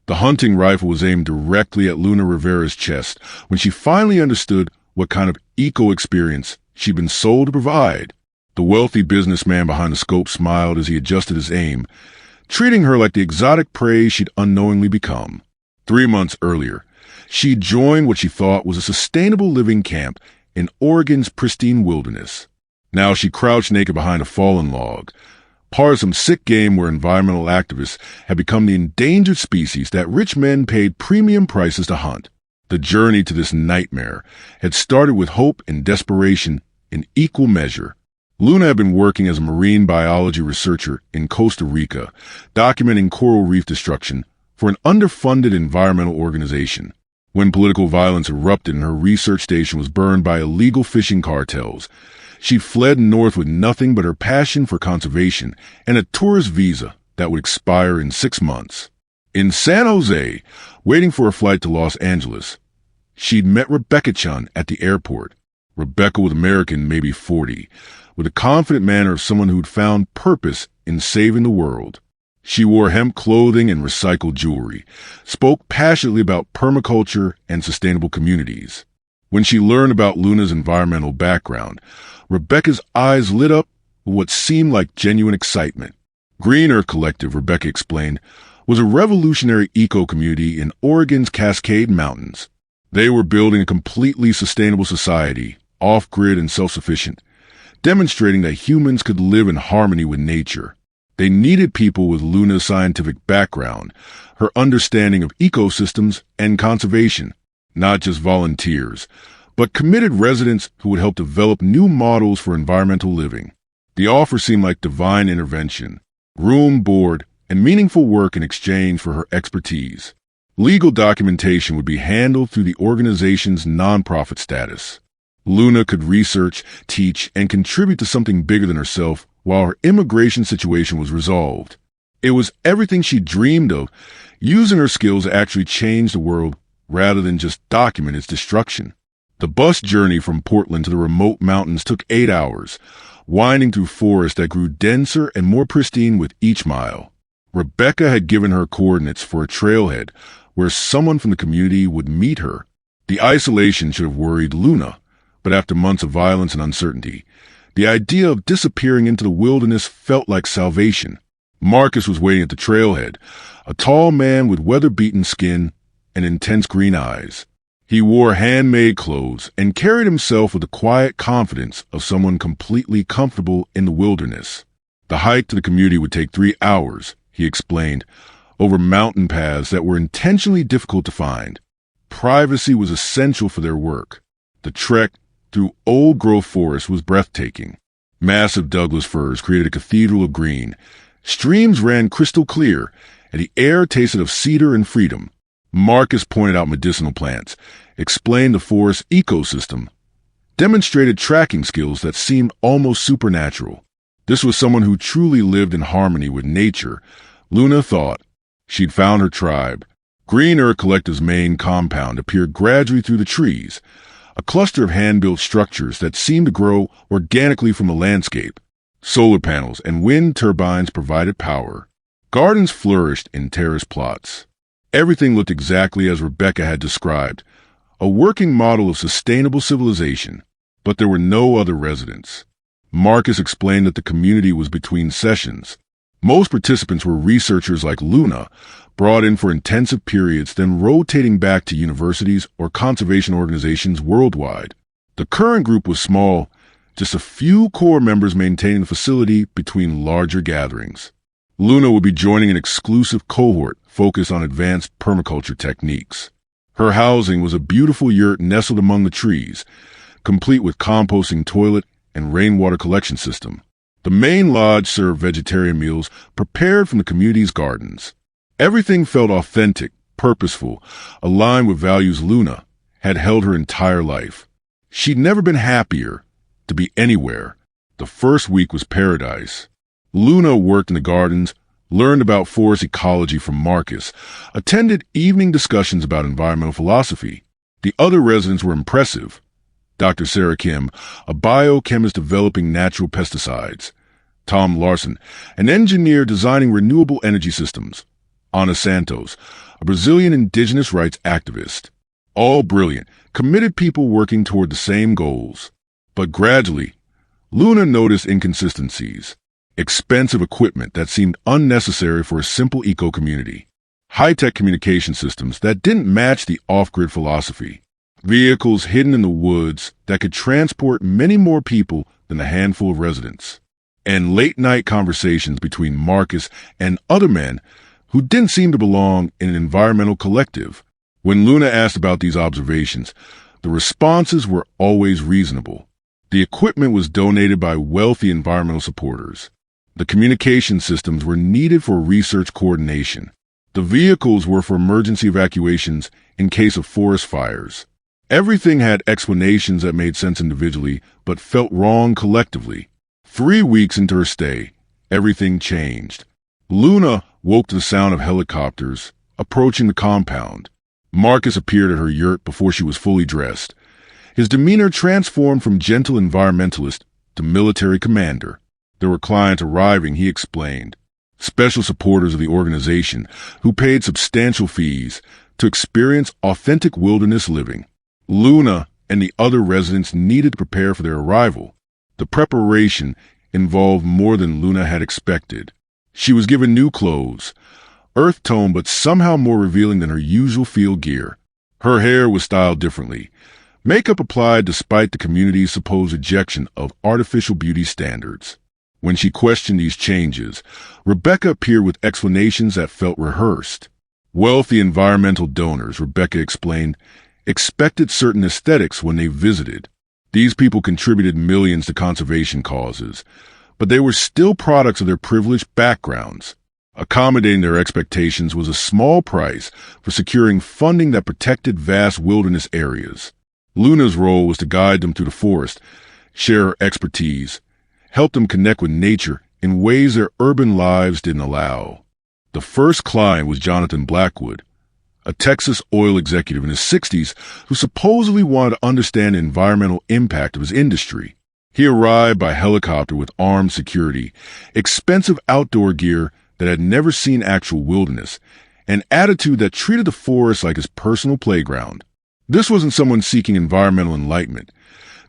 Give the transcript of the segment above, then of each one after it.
The hunting rifle was aimed directly at Luna Rivera's chest when she finally understood what kind of eco-experience she'd been sold to provide. The wealthy businessman behind the scope smiled as he adjusted his aim, treating her like the exotic prey she'd unknowingly become. 3 months earlier, she'd joined what she thought was a sustainable living camp in Oregon's pristine wilderness. Now she crouched naked behind a fallen log, part of some sick game where environmental activists had become the endangered species that rich men paid premium prices to hunt. The journey to this nightmare had started with hope and desperation in equal measure. Luna had been working as a marine biology researcher in Costa Rica, documenting coral reef destruction for an underfunded environmental organization. When political violence erupted and her research station was burned by illegal fishing cartels, she fled north with nothing but her passion for conservation and a tourist visa that would expire in 6 months. In San Jose, waiting for a flight to Los Angeles, she'd met Rebecca Chun at the airport. Rebecca was American, maybe 40, with a confident manner of someone who'd found purpose in saving the world. She wore hemp clothing and recycled jewelry, spoke passionately about permaculture and sustainable communities. When she learned about Luna's environmental background, Rebecca's eyes lit up with what seemed like genuine excitement. Green Earth Collective, Rebecca explained, was a revolutionary eco-community in Oregon's Cascade Mountains. They were building a completely sustainable society, off-grid and self-sufficient, demonstrating that humans could live in harmony with nature. They needed people with Luna's scientific background, her understanding of ecosystems and conservation, not just volunteers, but committed residents who would help develop new models for environmental living. The offer seemed like divine intervention, room, board, and meaningful work in exchange for her expertise. Legal documentation would be handled through the organization's nonprofit status. Luna could research, teach, and contribute to something bigger than herself while her immigration situation was resolved. It was everything she dreamed of, using her skills to actually change the world rather than just document its destruction. The bus journey from Portland to the remote mountains took 8 hours, winding through forests that grew denser and more pristine with each mile. Rebecca had given her coordinates for a trailhead where someone from the community would meet her. The isolation should have worried Luna, but after months of violence and uncertainty, the idea of disappearing into the wilderness felt like salvation. Marcus was waiting at the trailhead, a tall man with weather-beaten skin and intense green eyes. He wore handmade clothes and carried himself with the quiet confidence of someone completely comfortable in the wilderness. The hike to the community would take 3 hours, he explained, over mountain paths that were intentionally difficult to find. Privacy was essential for their work. The trek through old-growth forest was breathtaking. Massive Douglas firs created a cathedral of green. Streams ran crystal clear, and the air tasted of cedar and freedom. Marcus pointed out medicinal plants, explained the forest's ecosystem, demonstrated tracking skills that seemed almost supernatural. This was someone who truly lived in harmony with nature. Luna thought she'd found her tribe. Green Earth Collective's main compound appeared gradually through the trees, a cluster of hand-built structures that seemed to grow organically from the landscape. Solar panels and wind turbines provided power. Gardens flourished in terrace plots. Everything looked exactly as Rebecca had described, a working model of sustainable civilization, but there were no other residents. Marcus explained that the community was between sessions. Most participants were researchers like Luna, brought in for intensive periods, then rotating back to universities or conservation organizations worldwide. The current group was small, just a few core members maintaining the facility between larger gatherings. Luna would be joining an exclusive cohort focused on advanced permaculture techniques. Her housing was a beautiful yurt nestled among the trees, complete with composting toilet and rainwater collection system. The main lodge served vegetarian meals prepared from the community's gardens. Everything felt authentic, purposeful, aligned with values Luna had held her entire life. She'd never been happier to be anywhere. The first week was paradise. Luna worked in the gardens, learned about forest ecology from Marcus, attended evening discussions about environmental philosophy. The other residents were impressive. Dr. Sarah Kim, a biochemist developing natural pesticides. Tom Larson, an engineer designing renewable energy systems. Ana Santos, a Brazilian indigenous rights activist. All brilliant, committed people working toward the same goals. But gradually, Luna noticed inconsistencies. Expensive equipment that seemed unnecessary for a simple eco-community. High-tech communication systems that didn't match the off-grid philosophy. Vehicles hidden in the woods that could transport many more people than a handful of residents. And late-night conversations between Marcus and other men who didn't seem to belong in an environmental collective. When Luna asked about these observations, the responses were always reasonable. The equipment was donated by wealthy environmental supporters. The communication systems were needed for research coordination. The vehicles were for emergency evacuations in case of forest fires. Everything had explanations that made sense individually, but felt wrong collectively. 3 weeks into her stay, everything changed. Luna woke to the sound of helicopters approaching the compound. Marcus appeared at her yurt before she was fully dressed. His demeanor transformed from gentle environmentalist to military commander. There were clients arriving, he explained. Special supporters of the organization who paid substantial fees to experience authentic wilderness living. Luna and the other residents needed to prepare for their arrival. The preparation involved more than Luna had expected. She was given new clothes, earth tone but somehow more revealing than her usual field gear. Her hair was styled differently. Makeup applied despite the community's supposed rejection of artificial beauty standards. When she questioned these changes, Rebecca appeared with explanations that felt rehearsed. Wealthy environmental donors, Rebecca explained, expected certain aesthetics when they visited. These people contributed millions to conservation causes, but they were still products of their privileged backgrounds. Accommodating their expectations was a small price for securing funding that protected vast wilderness areas. Luna's role was to guide them through the forest, share her expertise, help them connect with nature in ways their urban lives didn't allow. The first client was Jonathan Blackwood, a Texas oil executive in his 60s who supposedly wanted to understand the environmental impact of his industry. He arrived by helicopter with armed security, expensive outdoor gear that had never seen actual wilderness, an attitude that treated the forest like his personal playground. This wasn't someone seeking environmental enlightenment.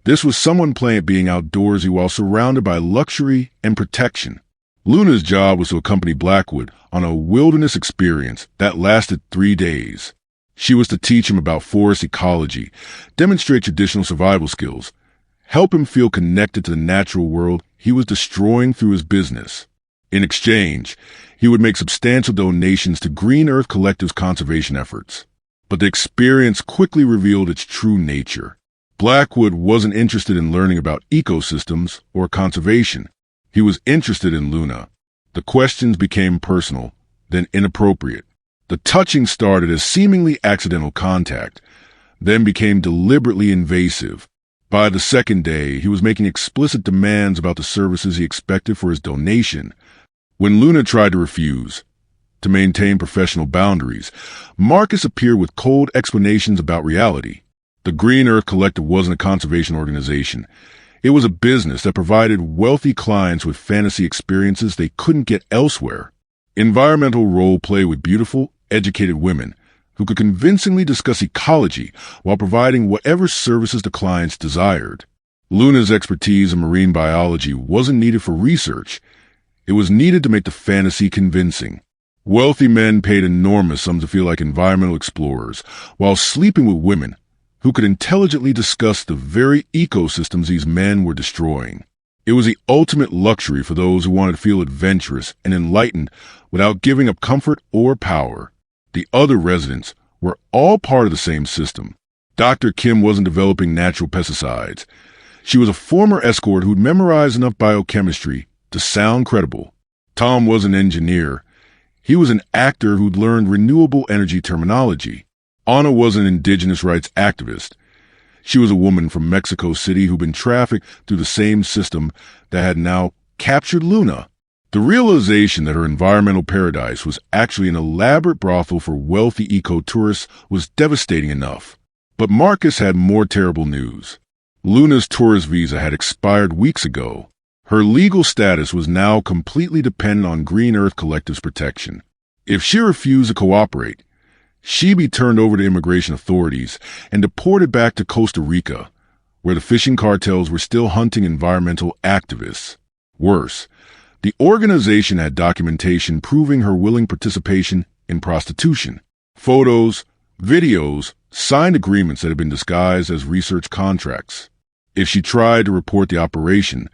This was someone playing at being outdoorsy while surrounded by luxury and protection. Luna's job was to accompany Blackwood on a wilderness experience that lasted 3 days. She was to teach him about forest ecology, demonstrate traditional survival skills, help him feel connected to the natural world he was destroying through his business. In exchange, he would make substantial donations to Green Earth Collective's conservation efforts. But the experience quickly revealed its true nature. Blackwood wasn't interested in learning about ecosystems or conservation. He was interested in Luna. The questions became personal, then inappropriate. The touching started as seemingly accidental contact, then became deliberately invasive. By the second day, he was making explicit demands about the services he expected for his donation. When Luna tried to refuse, to maintain professional boundaries, Marcus appeared with cold explanations about reality. The Green Earth Collective wasn't a conservation organization. It was a business that provided wealthy clients with fantasy experiences they couldn't get elsewhere. Environmental role play with beautiful, educated women who could convincingly discuss ecology while providing whatever services the clients desired. Luna's expertise in marine biology wasn't needed for research. It was needed to make the fantasy convincing. Wealthy men paid enormous sums to feel like environmental explorers while sleeping with women who could intelligently discuss the very ecosystems these men were destroying. It was the ultimate luxury for those who wanted to feel adventurous and enlightened without giving up comfort or power. The other residents were all part of the same system. Dr. Kim wasn't developing natural pesticides. She was a former escort who'd memorized enough biochemistry to sound credible. Tom was an engineer. He was an actor who'd learned renewable energy terminology. Anna was an indigenous rights activist. She was a woman from Mexico City who'd been trafficked through the same system that had now captured Luna. The realization that her environmental paradise was actually an elaborate brothel for wealthy eco-tourists was devastating enough. But Marcus had more terrible news. Luna's tourist visa had expired weeks ago. Her legal status was now completely dependent on Green Earth Collective's protection. If she refused to cooperate, She'd be turned over to immigration authorities and deported back to Costa Rica, where the fishing cartels were still hunting environmental activists. Worse, the organization had documentation proving her willing participation in prostitution. Photos, videos, signed agreements that had been disguised as research contracts. If she tried to report the operation,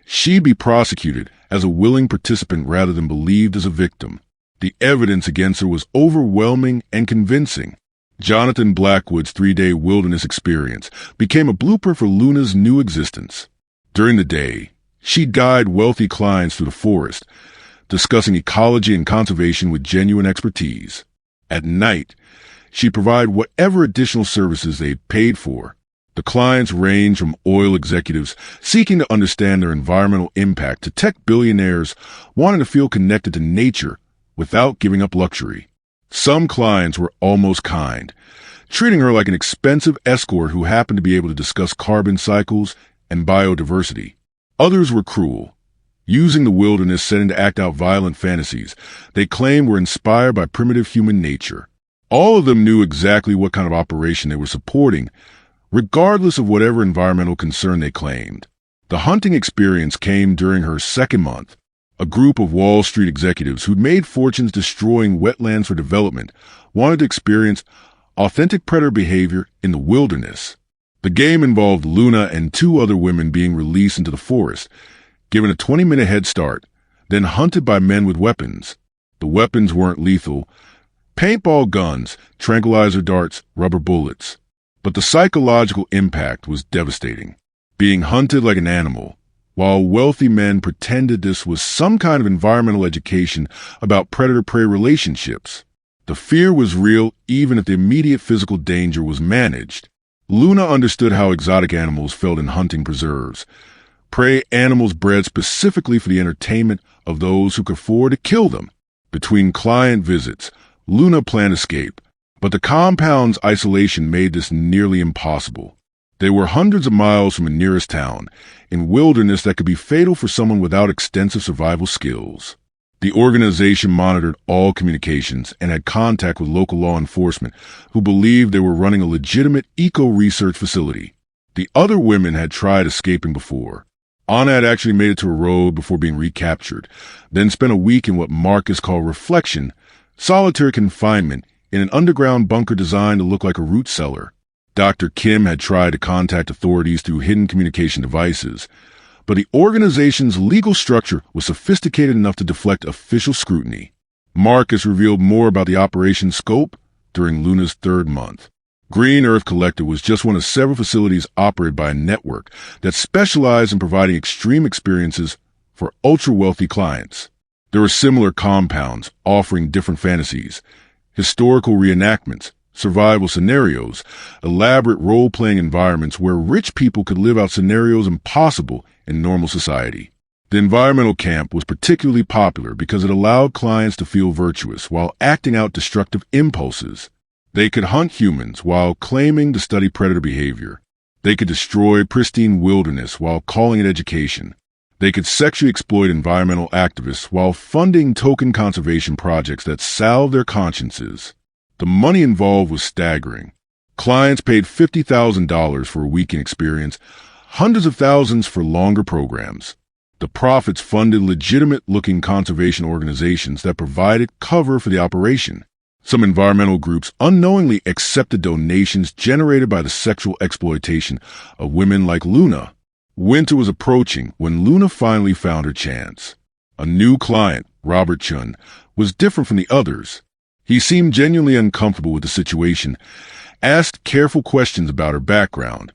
she'd be prosecuted as a willing participant rather than believed as a victim. The evidence against her was overwhelming and convincing. Jonathan Blackwood's 3-day wilderness experience became a blueprint for Luna's new existence. During the day, she'd guide wealthy clients through the forest, discussing ecology and conservation with genuine expertise. At night, she'd provide whatever additional services they paid for. The clients ranged from oil executives seeking to understand their environmental impact to tech billionaires wanting to feel connected to nature without giving up luxury. Some clients were almost kind, treating her like an expensive escort who happened to be able to discuss carbon cycles and biodiversity. Others were cruel, using the wilderness setting to act out violent fantasies they claimed were inspired by primitive human nature. All of them knew exactly what kind of operation they were supporting, regardless of whatever environmental concern they claimed. The hunting experience came during her second month. A group of Wall Street executives who'd made fortunes destroying wetlands for development wanted to experience authentic predator behavior in the wilderness. The game involved Luna and 2 other women being released into the forest, given a 20-minute head start, then hunted by men with weapons. The weapons weren't lethal. Paintball guns, tranquilizer darts, rubber bullets. But the psychological impact was devastating. Being hunted like an animal, while wealthy men pretended this was some kind of environmental education about predator-prey relationships. The fear was real even if the immediate physical danger was managed. Luna understood how exotic animals felt in hunting preserves. Prey animals bred specifically for the entertainment of those who could afford to kill them. Between client visits, Luna planned escape, but the compound's isolation made this nearly impossible. They were hundreds of miles from the nearest town, in wilderness that could be fatal for someone without extensive survival skills. The organization monitored all communications and had contact with local law enforcement, who believed they were running a legitimate eco-research facility. The other women had tried escaping before. Anna had actually made it to a road before being recaptured, then spent a week in what Marcus called reflection, solitary confinement, in an underground bunker designed to look like a root cellar. Dr. Kim had tried to contact authorities through hidden communication devices, but the organization's legal structure was sophisticated enough to deflect official scrutiny. Marcus revealed more about the operation's scope during Luna's 3rd month. Green Earth Collective was just one of several facilities operated by a network that specialized in providing extreme experiences for ultra-wealthy clients. There were similar compounds offering different fantasies, historical reenactments, survival scenarios, elaborate role-playing environments where rich people could live out scenarios impossible in normal society. The environmental camp was particularly popular because it allowed clients to feel virtuous while acting out destructive impulses. They could hunt humans while claiming to study predator behavior. They could destroy pristine wilderness while calling it education. They could sexually exploit environmental activists while funding token conservation projects that salve their consciences. The money involved was staggering. Clients paid $50,000 for a weekend experience, hundreds of thousands for longer programs. The profits funded legitimate-looking conservation organizations that provided cover for the operation. Some environmental groups unknowingly accepted donations generated by the sexual exploitation of women like Luna. Winter was approaching when Luna finally found her chance. A new client, Robert Chun, was different from the others. He seemed genuinely uncomfortable with the situation, asked careful questions about her background,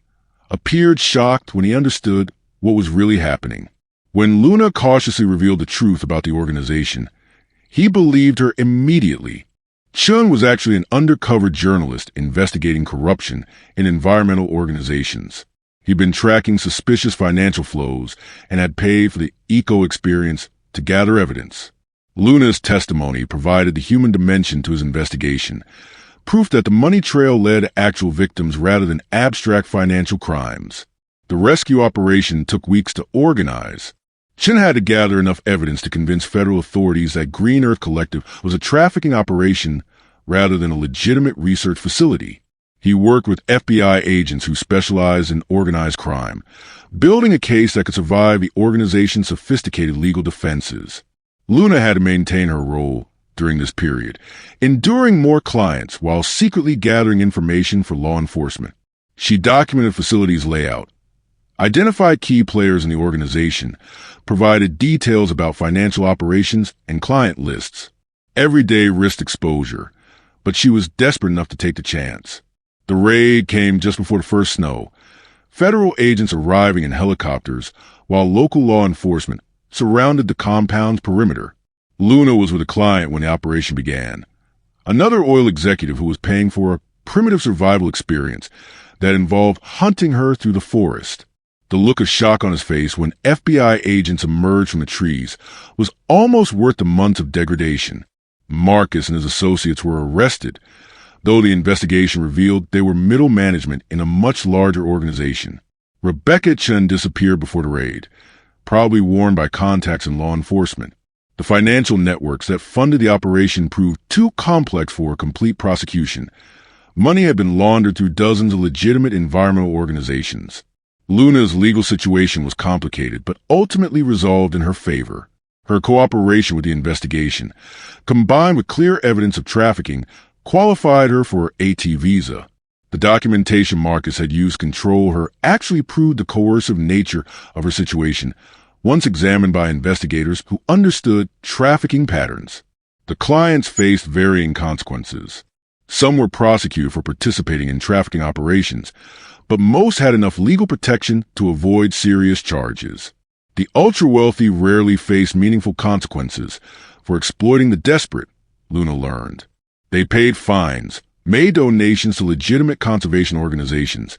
appeared shocked when he understood what was really happening. When Luna cautiously revealed the truth about the organization, he believed her immediately. Chun was actually an undercover journalist investigating corruption in environmental organizations. He'd been tracking suspicious financial flows and had paid for the eco-experience to gather evidence. Luna's testimony provided the human dimension to his investigation, proof that the money trail led to actual victims rather than abstract financial crimes. The rescue operation took weeks to organize. Chin had to gather enough evidence to convince federal authorities that Green Earth Collective was a trafficking operation rather than a legitimate research facility. He worked with FBI agents who specialized in organized crime, building a case that could survive the organization's sophisticated legal defenses. Luna had to maintain her role during this period, enduring more clients while secretly gathering information for law enforcement. She documented the facility's layout, identified key players in the organization, provided details about financial operations and client lists. Every day risked exposure, but she was desperate enough to take the chance. The raid came just before the first snow, federal agents arriving in helicopters while local law enforcement surrounded the compound's perimeter. Luna was with a client when the operation began, another oil executive who was paying for a primitive survival experience that involved hunting her through the forest. The look of shock on his face when FBI agents emerged from the trees was almost worth the months of degradation. Marcus and his associates were arrested, though the investigation revealed they were middle management in a much larger organization. Rebecca Chen disappeared before the raid, probably warned by contacts in law enforcement. The financial networks that funded the operation proved too complex for a complete prosecution. Money had been laundered through dozens of legitimate environmental organizations. Luna's legal situation was complicated, but ultimately resolved in her favor. Her cooperation with the investigation, combined with clear evidence of trafficking, qualified her for her AT visa. The documentation Marcus had used to control her actually proved the coercive nature of her situation, once examined by investigators who understood trafficking patterns. The clients faced varying consequences. Some were prosecuted for participating in trafficking operations, but most had enough legal protection to avoid serious charges. The ultra-wealthy rarely faced meaningful consequences for exploiting the desperate, Luna learned. They paid fines, made donations to legitimate conservation organizations,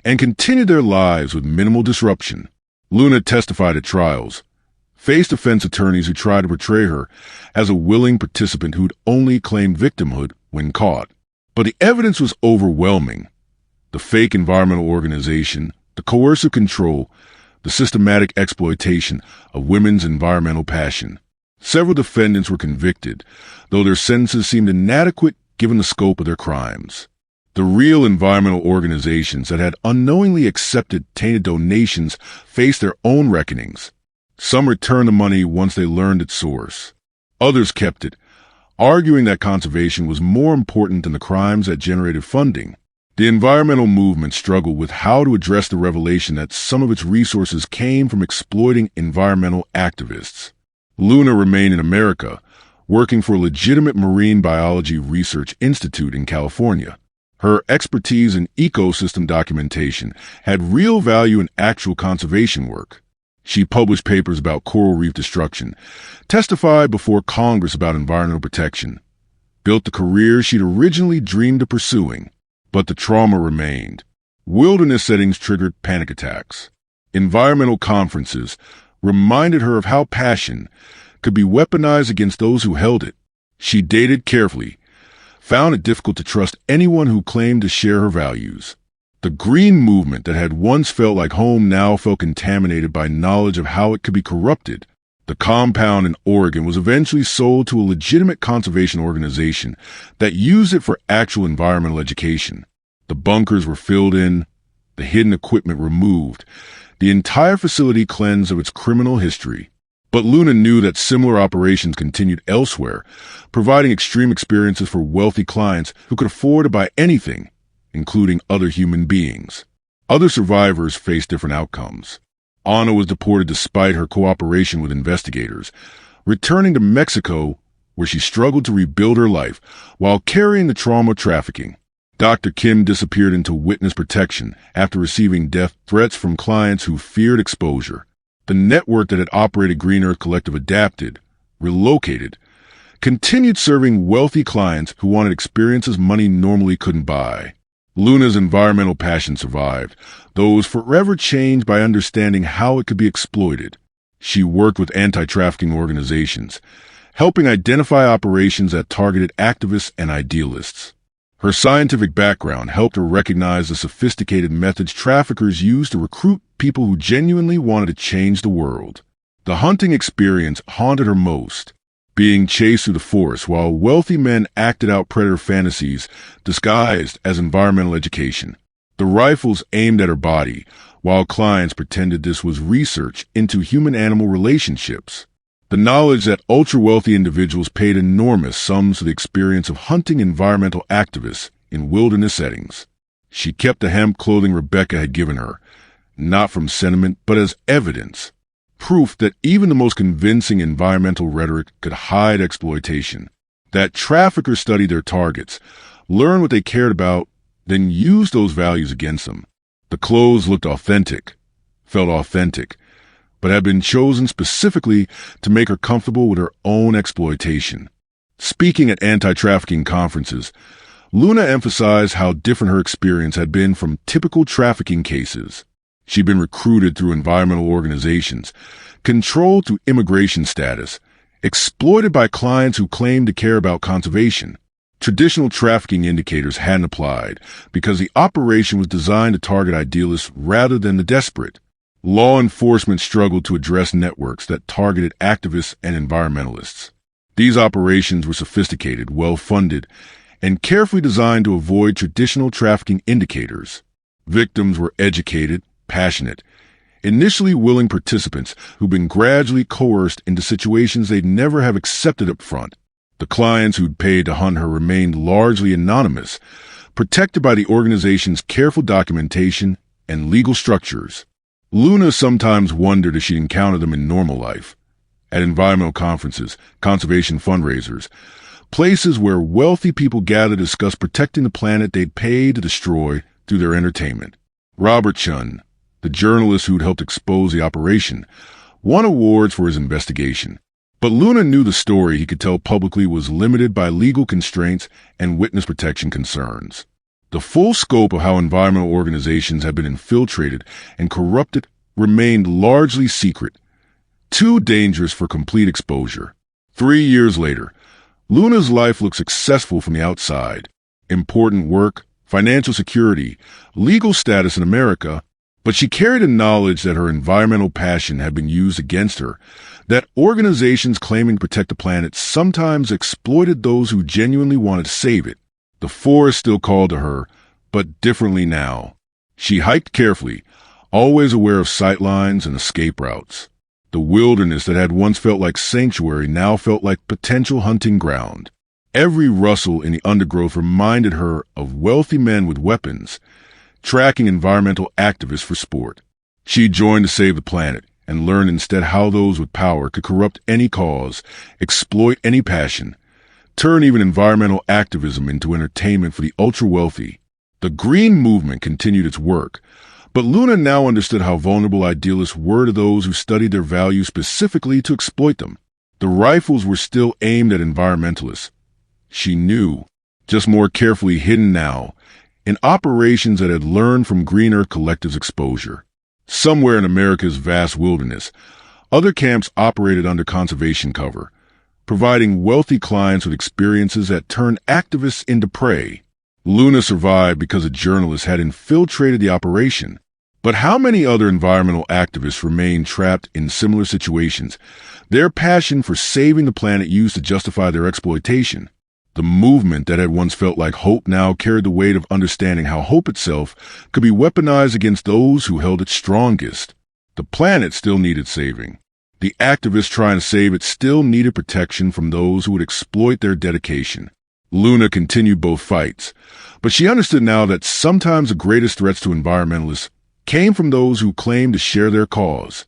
and continued their lives with minimal disruption. Luna testified at trials, faced defense attorneys who tried to portray her as a willing participant who'd only claimed victimhood when caught. But the evidence was overwhelming. The fake environmental organization, the coercive control, the systematic exploitation of women's environmental passion. Several defendants were convicted, though their sentences seemed inadequate given the scope of their crimes. The real environmental organizations that had unknowingly accepted tainted donations faced their own reckonings. Some returned the money once they learned its source. Others kept it, arguing that conservation was more important than the crimes that generated funding. The environmental movement struggled with how to address the revelation that some of its resources came from exploiting environmental activists. Luna remained in America, working for a legitimate marine biology research institute in California. Her expertise in ecosystem documentation had real value in actual conservation work. She published papers about coral reef destruction, testified before Congress about environmental protection, built the career she'd originally dreamed of pursuing. But the trauma remained. Wilderness settings triggered panic attacks. Environmental conferences reminded her of how passion could be weaponized against those who held it. She dated carefully, found it difficult to trust anyone who claimed to share her values. The green movement that had once felt like home now felt contaminated by knowledge of how it could be corrupted. The compound in Oregon was eventually sold to a legitimate conservation organization that used it for actual environmental education. The bunkers were filled in, the hidden equipment removed, the entire facility cleansed of its criminal history. But Luna knew that similar operations continued elsewhere, providing extreme experiences for wealthy clients who could afford to buy anything, including other human beings. Other survivors faced different outcomes. Anna was deported despite her cooperation with investigators, returning to Mexico where she struggled to rebuild her life while carrying the trauma of trafficking. Dr. Kim disappeared into witness protection after receiving death threats from clients who feared exposure. The network that had operated Green Earth Collective adapted, relocated, continued serving wealthy clients who wanted experiences money normally couldn't buy. Luna's environmental passion survived, though it was forever changed by understanding how it could be exploited. She worked with anti-trafficking organizations, helping identify operations that targeted activists and idealists. Her scientific background helped her recognize the sophisticated methods traffickers use to recruit people who genuinely wanted to change the world. The hunting experience haunted her most being chased through the forest while wealthy men acted out predator fantasies disguised as environmental education. The rifles aimed at her body, while clients pretended this was research into human-animal relationships. The knowledge that ultra-wealthy individuals paid enormous sums for the experience of hunting environmental activists in wilderness settings. She kept the hemp clothing Rebecca had given her, not from sentiment but as evidence, proof that even the most convincing environmental rhetoric could hide exploitation, that traffickers studied their targets, learned what they cared about, then used those values against them. The clothes looked authentic, felt authentic, but had been chosen specifically to make her comfortable with her own exploitation. Speaking at anti-trafficking conferences, Luna emphasized how different her experience had been from typical trafficking cases. She'd been recruited through environmental organizations, controlled through immigration status, exploited by clients who claimed to care about conservation. Traditional trafficking indicators hadn't applied because the operation was designed to target idealists rather than the desperate. Law enforcement struggled to address networks that targeted activists and environmentalists. These operations were sophisticated, well-funded, and carefully designed to avoid traditional trafficking indicators. Victims were educated, passionate, initially willing participants who'd been gradually coerced into situations they'd never have accepted up front. The clients who'd paid to hunt her remained largely anonymous, protected by the organization's careful documentation and legal structures. Luna sometimes wondered if she'd encounter them in normal life, at environmental conferences, conservation fundraisers, places where wealthy people gather to discuss protecting the planet they'd paid to destroy through their entertainment. Robert Chun, the journalist who'd helped expose the operation, won awards for his investigation. But Luna knew the story he could tell publicly was limited by legal constraints and witness protection concerns. The full scope of how environmental organizations had been infiltrated and corrupted remained largely secret, too dangerous for complete exposure. 3 years later, Luna's life looked successful from the outside. Important work, financial security, legal status in America, but she carried a knowledge that her environmental passion had been used against her, that organizations claiming to protect the planet sometimes exploited those who genuinely wanted to save it. The forest still called to her, but differently now. She hiked carefully, always aware of sightlines and escape routes. The wilderness that had once felt like sanctuary now felt like potential hunting ground. Every rustle in the undergrowth reminded her of wealthy men with weapons, tracking environmental activists for sport. She joined to save the planet and learned instead how those with power could corrupt any cause, exploit any passion, turn even environmental activism into entertainment for the ultra-wealthy. The Green Movement continued its work, but Luna now understood how vulnerable idealists were to those who studied their values specifically to exploit them. The rifles were still aimed at environmentalists. She knew, just more carefully hidden now, in operations that had learned from Green Earth Collective's exposure. Somewhere in America's vast wilderness, other camps operated under conservation cover, providing wealthy clients with experiences that turned activists into prey. Luna survived because a journalist had infiltrated the operation. But how many other environmental activists remained trapped in similar situations, their passion for saving the planet used to justify their exploitation? The movement that had once felt like hope now carried the weight of understanding how hope itself could be weaponized against those who held it strongest. The planet still needed saving. The activists trying to save it still needed protection from those who would exploit their dedication. Luna continued both fights, but she understood now that sometimes the greatest threats to environmentalists came from those who claimed to share their cause.